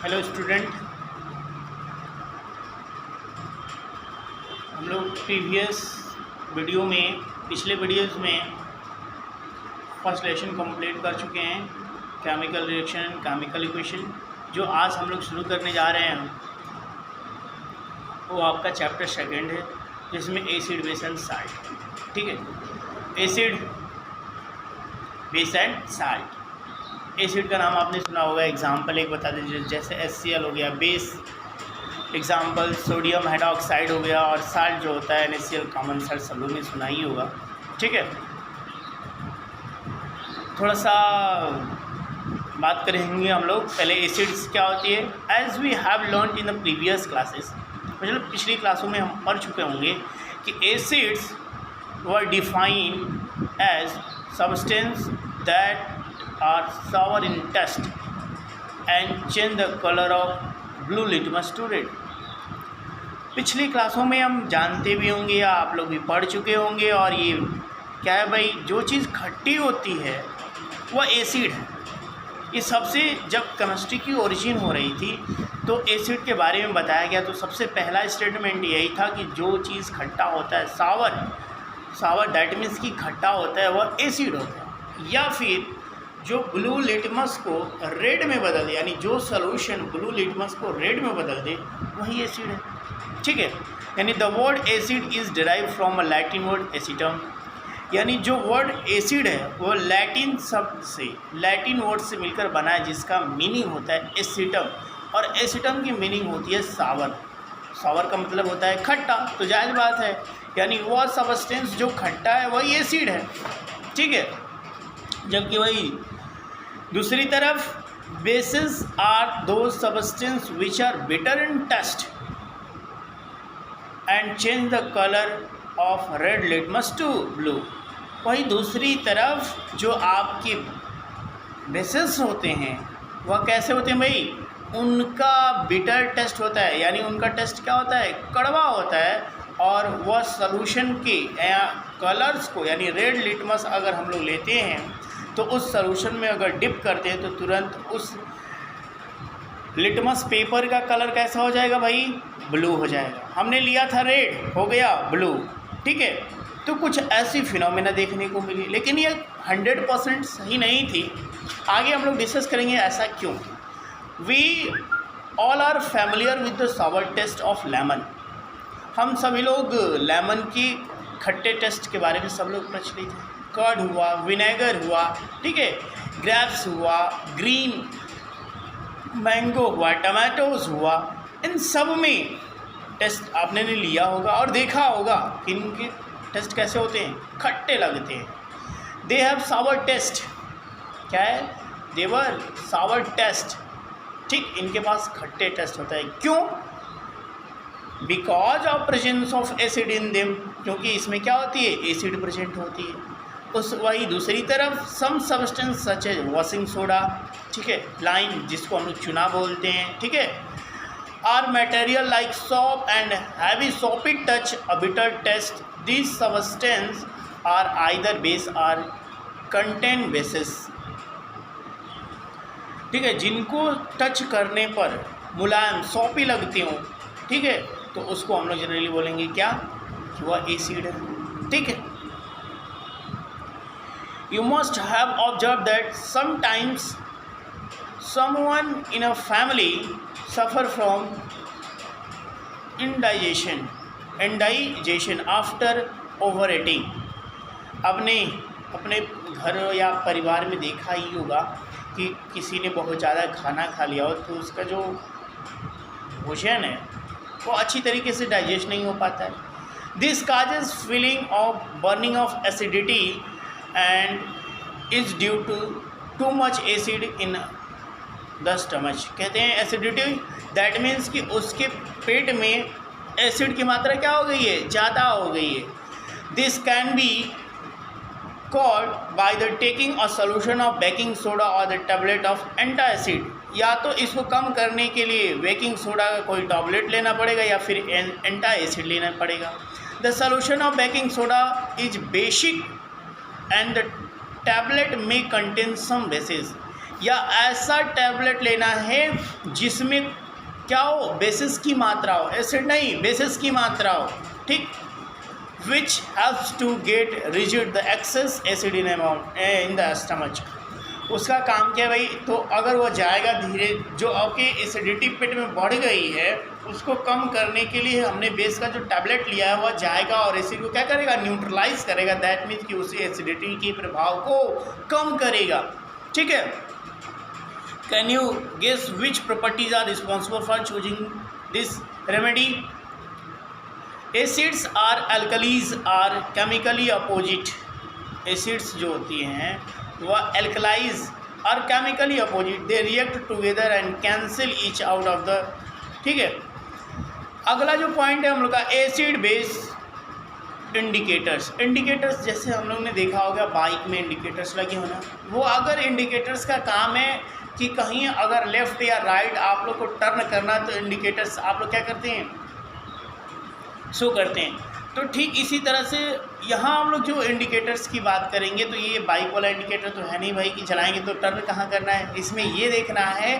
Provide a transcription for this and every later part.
Hello student, हम लोग पिछले वीडियोस में फर्स्ट लेसन कंप्लीट कर चुके हैं, केमिकल रिएक्शन, केमिकल इक्वेशन। जो आज हम लोग शुरू करने जा रहे हैं वो आपका चैप्टर सेकंड है, जिसमें एसिड, बेस एंड साल्ट। ठीक है, acid, base and salt. Acid का नाम आपने सुना होगा, एग्जाम्पल एक बता दीजिए, जैसे HCl हो गया। बेस एग्जाम्पल सोडियम हाइड्रोक्साइड हो गया, और साल्ट जो होता है NaCl, कॉमन साल्ट, सब लोग ने सुना ही होगा। ठीक है, थोड़ा सा बात करेंगे हम लोग। पहले एसिड्स क्या होती है। As we have learn in the previous classes, मतलब पिछली क्लासों में हम पढ़ चुके होंगे कि acids were defined as substance that are sour in taste and change the color of blue litmus to red। पिछली क्लासों में हम जानते भी होंगे या आप लोग भी पढ़ चुके होंगे। और ये क्या है भाई, जो चीज़ खट्टी होती है वह एसिड है। ये सबसे, जब केमिस्ट्री की ओरिजिन हो रही थी तो एसिड के बारे में बताया गया। तो सबसे पहला स्टेटमेंट यही था कि जो चीज़ खट्टा होता है, सावर दैट मीन्स कि खट्टा होता है, वह एसिड होता है। या फिर जो ब्लू लिटमस को रेड में बदल दे, यानी जो सॉल्यूशन ब्लू लिटमस को रेड में बदल दे, वही एसिड है। ठीक है, यानी the word acid is derive from a Latin word acetum, यानी जो वर्ड एसिड है वो लैटिन शब्द से, लैटिन वर्ड से मिलकर बना है, जिसका मीनिंग होता है एसिटम। और एसिटम की मीनिंग होती है सावर। सावर का मतलब होता है खट्टा, तो जायज़ बात है, यानी वह सब्सटेंस जो खट्टा है वही एसिड है। ठीक है, जबकि वही दूसरी तरफ बेसिस आर दो substance which are bitter in taste and change the colour of red litmus to blue. वही दूसरी तरफ जो आपके बेसिस होते हैं वह कैसे होते हैं भाई, उनका बिटर टेस्ट होता है, यानी उनका टेस्ट क्या होता है, कड़वा होता है। और वह सॉल्यूशन के कलर्स को, यानी रेड लिटमस अगर हम लोग लेते हैं तो उस सॉल्यूशन में अगर डिप करते हैं तो तुरंत उस लिटमस पेपर का कलर कैसा हो जाएगा भाई, ब्लू हो जाएगा। हमने लिया था रेड, हो गया ब्लू। ठीक है, तो कुछ ऐसी फिनोमेना देखने को मिली, लेकिन ये 100% सही नहीं थी। आगे हम लोग डिस्कस करेंगे ऐसा क्यों। We all are familiar with the sour taste of lemon. हम सभी लोग लेमन की खट्टे टेस्ट के बारे में सब लोग प्रचलित हैं। कर्ड हुआ, विनेगर हुआ, ठीक है, ग्रेप्स हुआ, ग्रीन मैंगो हुआ, टमाटोज हुआ, इन सब में टेस्ट आपने ने लिया होगा और देखा होगा कि इनके टेस्ट कैसे होते हैं, खट्टे लगते हैं। They have sour taste. क्या है, देवर सावर टेस्ट। ठीक, इनके पास खट्टे टेस्ट होता है। क्यों? Because of presence of acid in them, क्योंकि इसमें क्या होती है, एसिड प्रेजेंट होती है। उस वही दूसरी तरफ सम सब्सटेंस सच है वॉशिंग सोडा, ठीक है, लाइम जिसको हम लोग चूना बोलते हैं, ठीक है, are material like soap and heavy soapy touch a bitter taste. This substance are either base or contain basis. ठीक है, जिनको टच करने पर मुलायम सोपी लगती हो, ठीक है, तो उसको हम लोग जनरली बोलेंगे क्या, कि वह एसिड है। ठीक है, you must have observed that sometimes someone in a family suffer from indigestion after overeating। आपने अपने घर या परिवार में देखा ही होगा कि किसी ने बहुत ज़्यादा खाना खा लिया हो तो उसका जो भोजन है वो अच्छी तरीके से डाइजेस्ट नहीं हो पाता है। This causes feeling of burning of acidity and is due to too much acid in the stomach। कहते हैं एसिडिटी, दैट मीन्स कि उसके पेट में एसिड की मात्रा क्या हो गई है, ज़्यादा हो गई है। This can be called by the taking a solution of baking soda और द टैबलेट ऑफ एंटासिड। या तो इसको कम करने के लिए बेकिंग सोडा का कोई टैबलेट लेना पड़ेगा या फिर एंटासिड लेना पड़ेगा। The solution of baking soda is basic and the tablet may contain some bases। या ऐसा टैबलेट लेना है जिसमें क्या हो, बेसिस की मात्रा हो, एसिड नहीं बेसिस की मात्रा हो, ठीक, विच हेल्प्स टू गेट रिजिड the excess acid in the stomach. उसका काम क्या है भाई, तो अगर वो जाएगा धीरे, जो आपके एसिडिटी पेट में बढ़ गई है उसको कम करने के लिए हमने बेस का जो टैबलेट लिया है वह जाएगा और एसिड को क्या करेगा, न्यूट्रलाइज करेगा। दैट मीन्स कि उसी एसिडिटी के प्रभाव को कम करेगा, ठीक है। Can you guess which properties are responsible for choosing this remedy? Acids are alkalis are chemically opposite. Acids जो होती हैं वह एल्कलाइज और chemically opposite, they react together and cancel each out of the, ठीक है। अगला जो पॉइंट है हम लोग का एसिड बेस इंडिकेटर्स। इंडिकेटर्स जैसे हम लोग ने देखा होगा बाइक में इंडिकेटर्स लगे होना, वो अगर इंडिकेटर्स का काम है कि कहीं अगर लेफ़्ट या राइट आप लोग को टर्न करना, तो इंडिकेटर्स आप लोग क्या करते हैं, शो करते हैं। तो ठीक इसी तरह से यहाँ हम लोग जो इंडिकेटर्स की बात करेंगे, तो ये बाइक वाला इंडिकेटर तो है नहीं भाई कि चलाएंगे तो टर्न कहाँ करना है। इसमें ये देखना है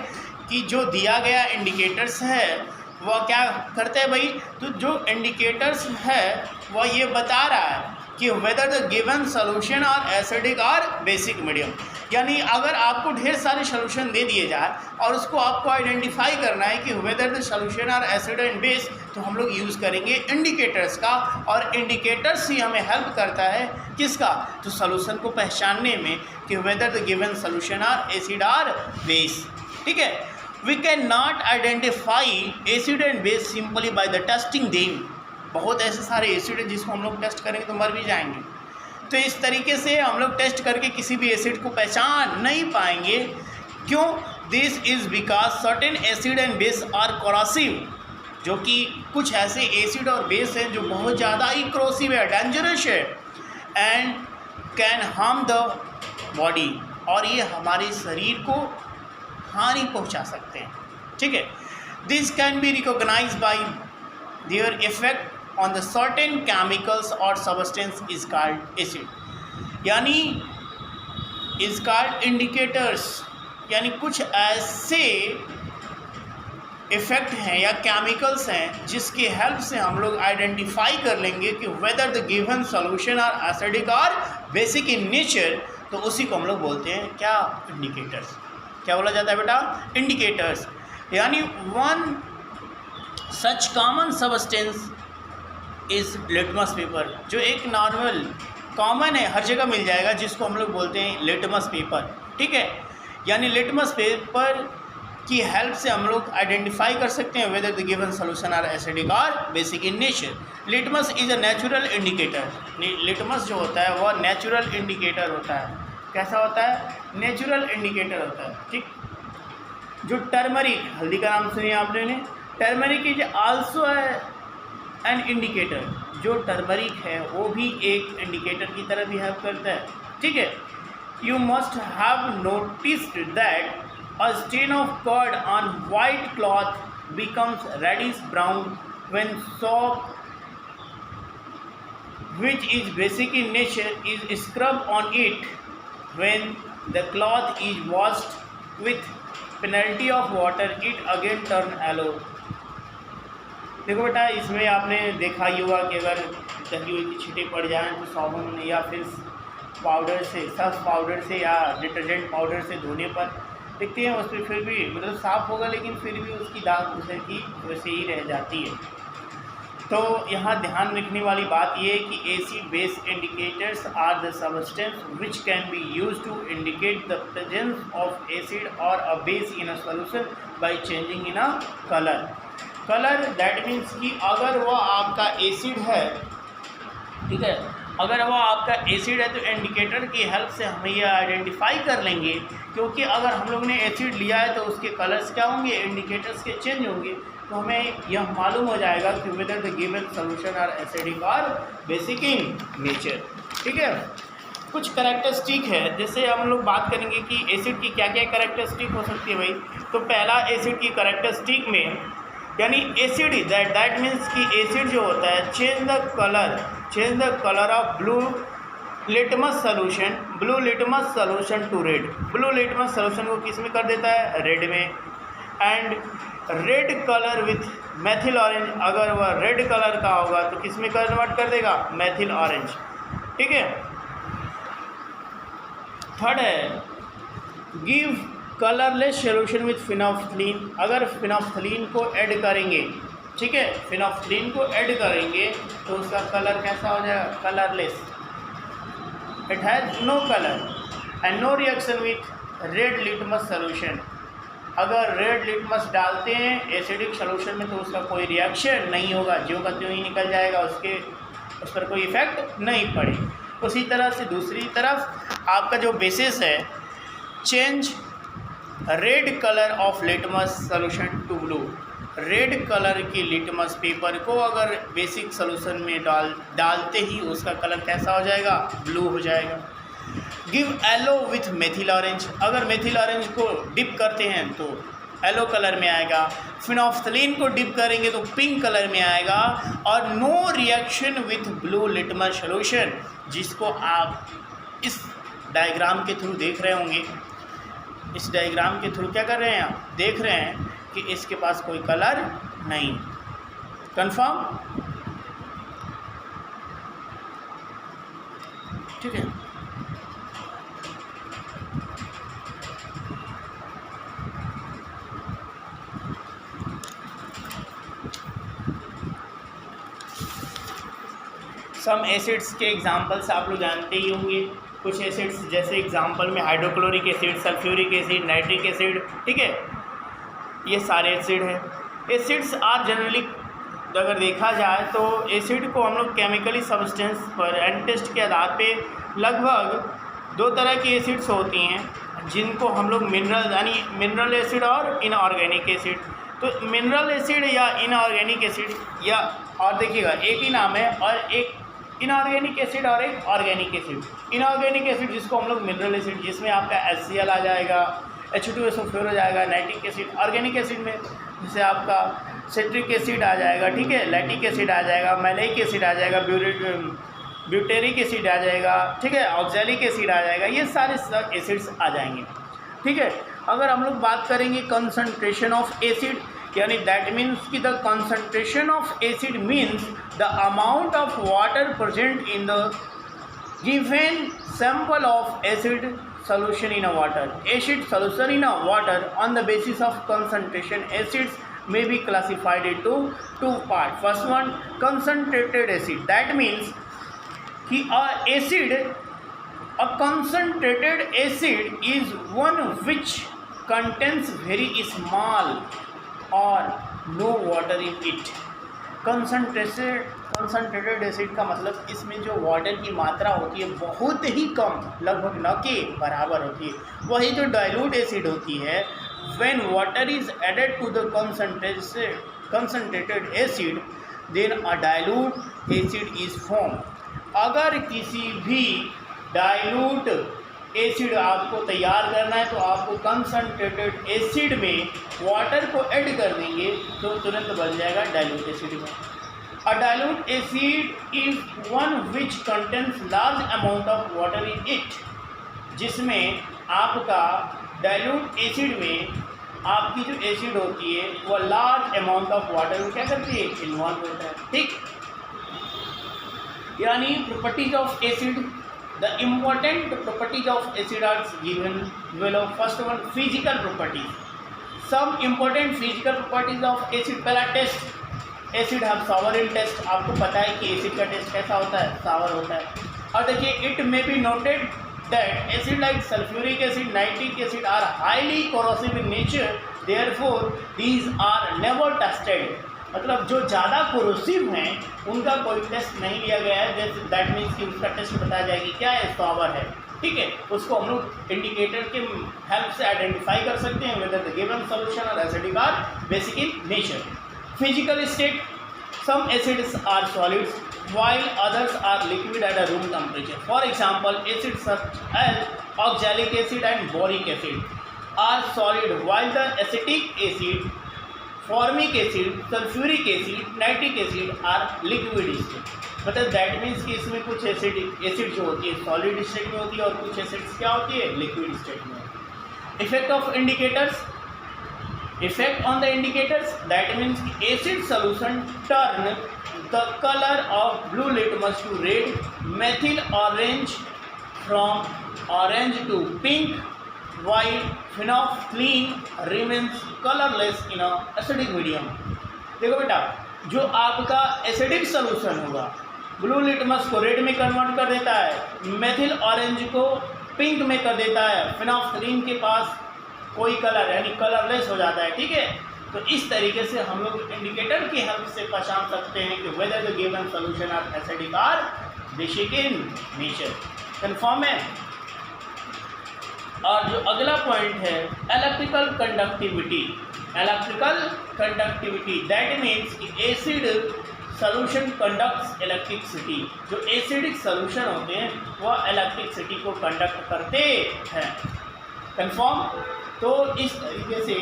कि जो दिया गया इंडिकेटर्स है वह क्या करते हैं भाई, तो जो इंडिकेटर्स है वह ये बता रहा है कि वेदर द गिवन सोल्यूशन और एसिडिक और बेसिक मीडियम। यानी अगर आपको ढेर सारे सोल्यूशन दे दिए जाए और उसको आपको आइडेंटिफाई करना है कि whether the solution are acid and base, तो हम लोग यूज़ करेंगे इंडिकेटर्स का। और इंडिकेटर्स ही हमें हेल्प करता है किसका, तो सोल्यूशन को पहचानने में कि whether the given solution are acid or base, ठीक है। We can not identify acid and base simply by the testing them. बहुत ऐसे सारे एसिड हैं जिसको हम लोग टेस्ट करेंगे तो मर भी जाएंगे, तो इस तरीके से हम लोग टेस्ट करके किसी भी एसिड को पहचान नहीं पाएंगे। क्यों? This is because certain acid and base are corrosive, जो कि कुछ ऐसे एसिड और बेस हैं जो बहुत ज़्यादा ही क्रोसिव है, डेंजरस है, and can harm the body, और ये हमारे शरीर को हानि पहुंचा सकते हैं, ठीक है। This can be recognise by their effect on the certain chemicals और सब्सटेंस इज कॉल्ड एसिड। यानी इज कॉल्ड इंडिकेटर्स, यानी कुछ ऐसे इफेक्ट हैं या केमिकल्स हैं जिसकी हेल्प से हम लोग आइडेंटिफाई कर लेंगे कि whether the given solution are acidic और बेसिक इन नेचर, तो उसी को हम लोग बोलते हैं क्या, इंडिकेटर्स। क्या बोला जाता है बेटा, इंडिकेटर्स। यानी one such common substance is litmus paper, जो एक नॉर्मल कॉमन है, हर जगह मिल जाएगा, जिसको हम लोग बोलते हैं लिटमस पेपर, ठीक है। यानी लिटमस पेपर की हेल्प से हम लोग आइडेंटिफाई कर सकते हैं whether the given solution are acidic और basic in nature. Litmus is a natural indicator. Litmus जो होता है वह नेचुरल इंडिकेटर होता है। कैसा होता है? नेचुरल इंडिकेटर होता है, ठीक। जो टर्मरिक, हल्दी का नाम सुनिए आपने ने, turmeric is also an indicator. जो टर्मरिक है वो भी एक इंडिकेटर की तरह बिहेव करता है, ठीक है। You must have noticed that a stain of curd on white cloth becomes reddish brown when soap, which is basic in nature, is scrubbed on it. When the cloth is washed with penalty of water, it again turn yellow. देखो बेटा, इसमें आपने देखा ही होगा कि अगर दही की छींटे पड़ जाएं तो साबुन या फिर पाउडर से, सर्फ पाउडर से या डिटर्जेंट पाउडर से धोने पर देखते हैं उस पर फिर भी मतलब साफ़ होगा, लेकिन फिर भी उसकी दाग उसे की वैसे ही रह जाती है। तो यहाँ ध्यान रखने वाली बात यह है कि acid base indicators are the substance which can be use to indicate the presence of acid और a base in a solution by changing in a colour. Colour that means कि अगर वह आपका एसिड है, ठीक है, अगर वह आपका एसिड है तो इंडिकेटर की हेल्प से हम ये आइडेंटिफाई कर लेंगे, क्योंकि अगर हम लोग ने एसिड लिया है तो उसके कलर्स क्या होंगे, इंडिकेटर्स के चेंज होंगे, तो हमें यह मालूम हो जाएगा कि whether the given solution are acidic और बेसिक इन नेचर, ठीक है। कुछ कैरेक्टरिस्टिक है, जैसे हम लोग बात करेंगे कि एसिड की क्या क्या कैरेक्टरिस्टिक हो सकती है भाई। तो पहला एसिड की कैरेक्टरिस्टिक में, यानी एसिड दैट मीन्स कि एसिड जो होता है change the colour of blue litmus solution blue litmus solution to red, blue litmus solution को किस में कर देता है, रेड में। And red colour with methyl orange, अगर वह रेड कलर का होगा तो किस में कन्वर्ट कर देगा, मैथिल ऑरेंज, ठीक है। थर्ड है give colourless solution with phenolphthalein, अगर फिनोफ्थलीन को ऐड करेंगे, ठीक है, फिनोफ्थलीन को ऐड करेंगे तो उसका कलर कैसा हो जाएगा, colourless, it has no colour and no reaction with red litmus solution, अगर रेड लिटमस डालते हैं एसिडिक सोल्यूशन में तो उसका कोई रिएक्शन नहीं होगा, ज्यों का त्यों ही निकल जाएगा, उस पर कोई इफेक्ट नहीं पड़े। उसी तरह से दूसरी तरफ आपका जो बेसिस है, change red colour of litmus solution to blue, red colour की लिटमस पेपर को अगर बेसिक सोल्यूशन में डालते ही उसका कलर कैसा हो जाएगा, ब्लू हो जाएगा। Give yellow with methyl orange, अगर मेथिल ऑरेंज को डिप करते हैं तो येलो कलर में आएगा, फिनोफ्थलीन को डिप करेंगे तो पिंक कलर में आएगा, और no reaction with blue litmus solution, जिसको आप इस डायग्राम के थ्रू देख रहे होंगे। इस डायग्राम के थ्रू क्या कर रहे हैं, आप देख रहे हैं कि इसके पास कोई कलर नहीं। कंफर्म, ठीक है। सम एसिड्स के एग्जांपल्स आप लोग जानते ही होंगे, कुछ एसिड्स जैसे एग्जांपल में hydrochloric acid, sulphuric acid, nitric acid, ठीक है, ये सारे एसिड हैं। एसिड्स आर जनरली अगर देखा जाए तो एसिड को हम लोग केमिकली सब्सटेंस पर एंड टेस्ट के आधार पे लगभग दो तरह की एसिड्स होती हैं जिनको हम लोग मिनरल यानी मिनरल एसिड और इनऑर्गेनिक एसिड। तो मिनरल एसिड या इनऑर्गेनिक एसिड या और देखिएगा एक ही नाम है, और एक इनऑर्गेनिक एसिड और एक ऑर्गेनिक एसिड। इनऑर्गेनिक एसिड जिसको हम लोग मिनरल एसिड, जिसमें आपका HCl आ जाएगा, H2SO4 हो जाएगा, नाइट्रिक एसिड। ऑर्गेनिक एसिड में जैसे आपका सिट्रिक एसिड आ जाएगा, ठीक है, लैक्टिक एसिड आ जाएगा, मैलिक एसिड आ जाएगा, ब्यूटेरिक एसिड आ जाएगा, ठीक है, ऑक्सैलिक एसिड आ जाएगा, ये सारे सब एसिड्स आ जाएंगे, ठीक है। अगर हम लोग बात करेंगे कंसंट्रेशन ऑफ एसिड, यानी दैट मीन्स कि the concentration of acid means the amount of water present in the given sample of acid solution in a water. Acid solution in a water on the basis of concentration. Acids may be classified into two parts. First one, concentrated acid. That means कि a concentrated acid is one which contains very small or no water in it. Concentrated acid का मतलब इसमें जो water की मात्रा होती है बहुत ही कम, लगभग न के बराबर होती है। वही जो डाइल्यूट एसिड होती है, when water is added to the concentrated acid then a dilute acid is form. अगर किसी भी डाइल्यूट एसिड आपको तैयार करना है तो आपको कंसनट्रेटेड एसिड में वाटर को ऐड कर देंगे तो तुरंत बन जाएगा डाइल्यूट एसिड में। A dilute acid is one which contains large amount of water in it, जिसमें आपका डाइल्यूट एसिड में आपकी जो एसिड होती है वो लार्ज अमाउंट ऑफ वाटर में क्या करती है, इन्वॉल्व होता है, ठीक। यानी properties of acid, the important properties of acid are given below. First one, physical properties, some important physical properties of acid. पहला test, acid have sour in taste. आपको पता है कि एसिड का टेस्ट कैसा होता है, सावर होता है। और देखिए it may be noted that acid like sulphuric acid, nitric acid are highly corrosive in nature, therefore these are never tested. मतलब जो ज़्यादा कोरोसिव हैं उनका कोई टेस्ट नहीं लिया गया है, जैसे दैट मीन्स कि उसका टेस्ट बताया जाएगी क्या है, सावर है, ठीक है। उसको हम लोग इंडिकेटर के हेल्प से आइडेंटिफाई कर सकते हैं वेदर द गिवन सॉल्यूशन और acidic or basic in nature. Physical state, some acids are solids while others are liquid at a room temperature. For example, acids such as oxalic acid and boric acid are solid while the acetic acid formic acid, sulphuric acid, nitric acid are liquid state. मतलब that means कि इसमें कुछ acid जो होती है solid state में होती है और कुछ एसिड्स क्या होती है, लिक्विड स्टेट में होती है। Effect of indicators, effect on the indicators, that means acid solution turn the colour of blue litmus to red, methyl orange from orange to pink, white phenolphthalein remains colorless in a acidic medium। देखो बेटा, जो आपका acidic solution होगा blue litmus को red में convert कर देता है, मेथिल ऑरेंज को पिंक में कर देता है, फिनोल्फथलीन के पास कोई कलर यानी कलरलेस हो जाता है। ठीक है, तो इस तरीके से हम लोग इंडिकेटर की हेल्प से पहचान सकते हैं कि whether the given solution are acidic or basic in nature. Confirm है। और जो अगला पॉइंट है electrical conductivity, electrical conductivity that means कि एसिड सोल्यूशन कंडक्ट्स इलेक्ट्रिसिटी। जो एसिडिक सोल्यूशन होते हैं वह इलेक्ट्रिसिटी को कंडक्ट करते हैं। कंफर्म। तो इस तरीके से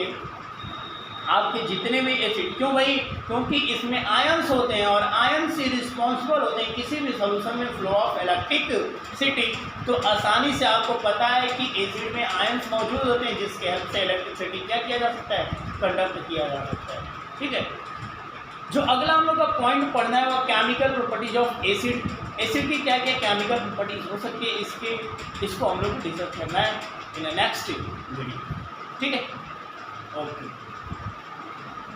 आपके जितने भी एसिड, क्यों भाई, क्योंकि इसमें आयंस होते हैं और आयंस ही रिस्पॉन्सिबल होते हैं किसी भी सोल्यूशन में फ्लो ऑफ इलेक्ट्रिसिटी। तो आसानी से आपको पता है कि एसिड में आयंस मौजूद होते हैं जिसके हेल्प से इलेक्ट्रिसिटी क्या किया जा सकता है, कंडक्ट किया जा सकता है। ठीक है, जो अगला हम लोग का पॉइंट पढ़ना है वो chemical properties of acid. Acid की क्या क्या केमिकल प्रॉपर्टीज हो सकती है, इसको हम लोग को डिस्कस करना है इन नेक्स्ट वीडियो। ठीक है, ओके।